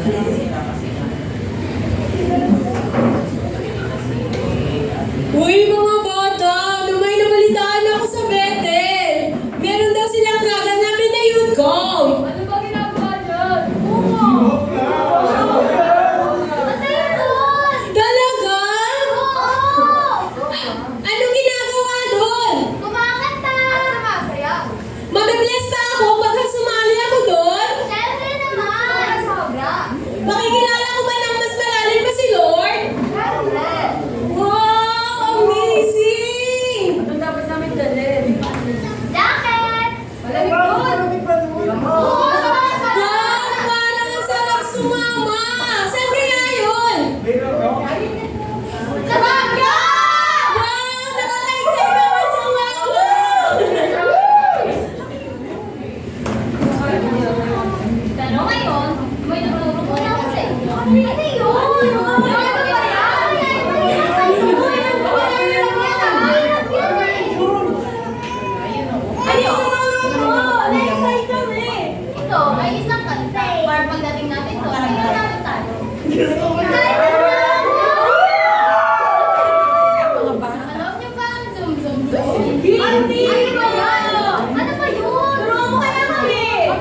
Uy, mga bata! May nabalitaan ako sa Bethel! Meron daw silang gaganapin na youth camp! Ano ba ginagawa dyan? Talaga? Oo! Anong ginagawa doon? Kumakanta! At sumasayaw! Mabibless pa ako pag sumali ako doon? Siyempre naman! Sobra! Makikilala ko ba ng mas malalim pa si Lord? Siyempre! Wow! Amazing! Anong dapat namin dalhin? Jacket! Malamig doon! Oo! Wow! Parang ang sarap sumama! Saan kaya yun? Sa bagyo! Wow! Nakaka-excite ako sumama! Tanong ngayon, may nagturo ko na ako sa inyo. Ano yun? Ano ba ito ay isang kanta. Para pagdating natin to, ayaw natin tayo. Alam niyo ba ang zoom zoom zoom? Hindi! Ano ba yan? Ano ba yun? Turo mo kaya kami!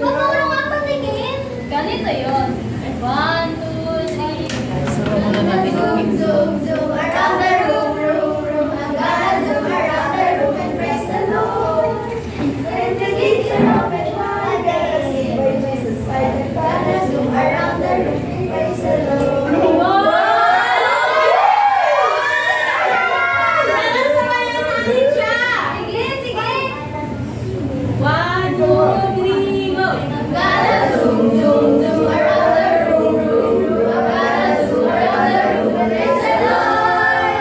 Maturo nga patingin! Ganito yun. 1, 2, 3. Zoom, zoom, zoom around the room, room, room. I'm gonna zoom around the room and praise the Lord. When the gates are open wide, I see by Jesus' side. I'm gonna zoom around the room and praise the Lord. Sige, sige! 1, 2, 3, go! Gotta zoom, zoom, zoom around the room, room, room. I gotta zoom around the room and praise the Lord.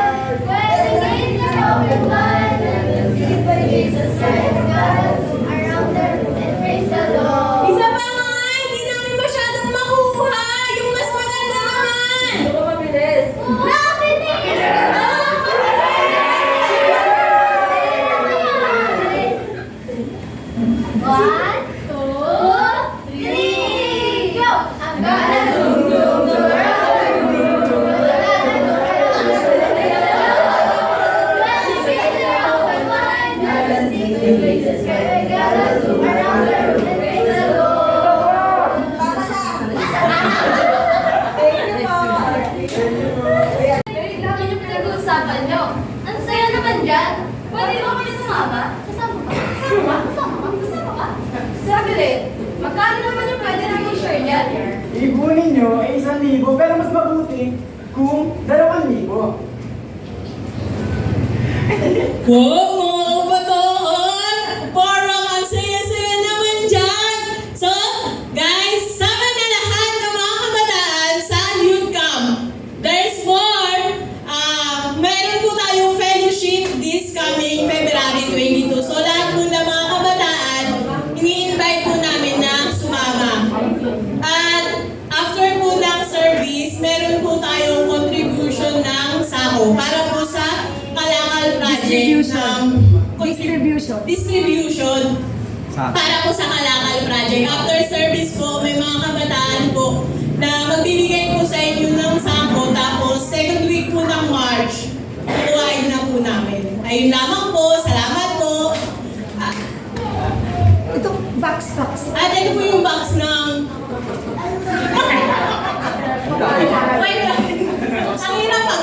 When the gates are open wide, and the seat by Jesus' side, I gotta zoom around the room and praise the Lord. Isa pa nga, hindi namin masyadong makuha. Yung mas maganda naman. Ito ka mabilis. Nabilis! One, two, three, go! I'm gonna zoom, zoom, zoom around the room, room, room. I'm gonna zoom around the room and praise the Lord. When the gates are open wide, I can see the faces spread. I gotta zoom around the room and praise the Lord. Wait lang, yun yung pinag-uusapan nyo. Ang saya naman dyan. Pwede mo kami sumama? Kasama ka? Kasama ka? Kasama ka? Kasama ka? Sabi rin, magkano naman yung pwede namin share niyan? Ipunin nyo ay 1,000 pero mas mabuti kung 2,000. Wow, mga kabataan! Parang ang saya-saya naman dyan! So, guys, sama na lahat ng mga kabataan sa youth camp. There's more! Meron po tayong fellowship this coming February 22. So, lahat po ng mga kabataan, ini-invite po namin na sumama. At after po ng service, meron po tayong contribution ng sako para po sa Kalakal Project distribution para po sa Kalakal Project. After service po, may mga kabataan po na magbibigay po sa inyo ng sako, tapos second week po ng March, kukuhain na po namin. Ayun lamang po, salamat po. Ito, box. At ito po yung box ng... Wait lang. Ang hirap ang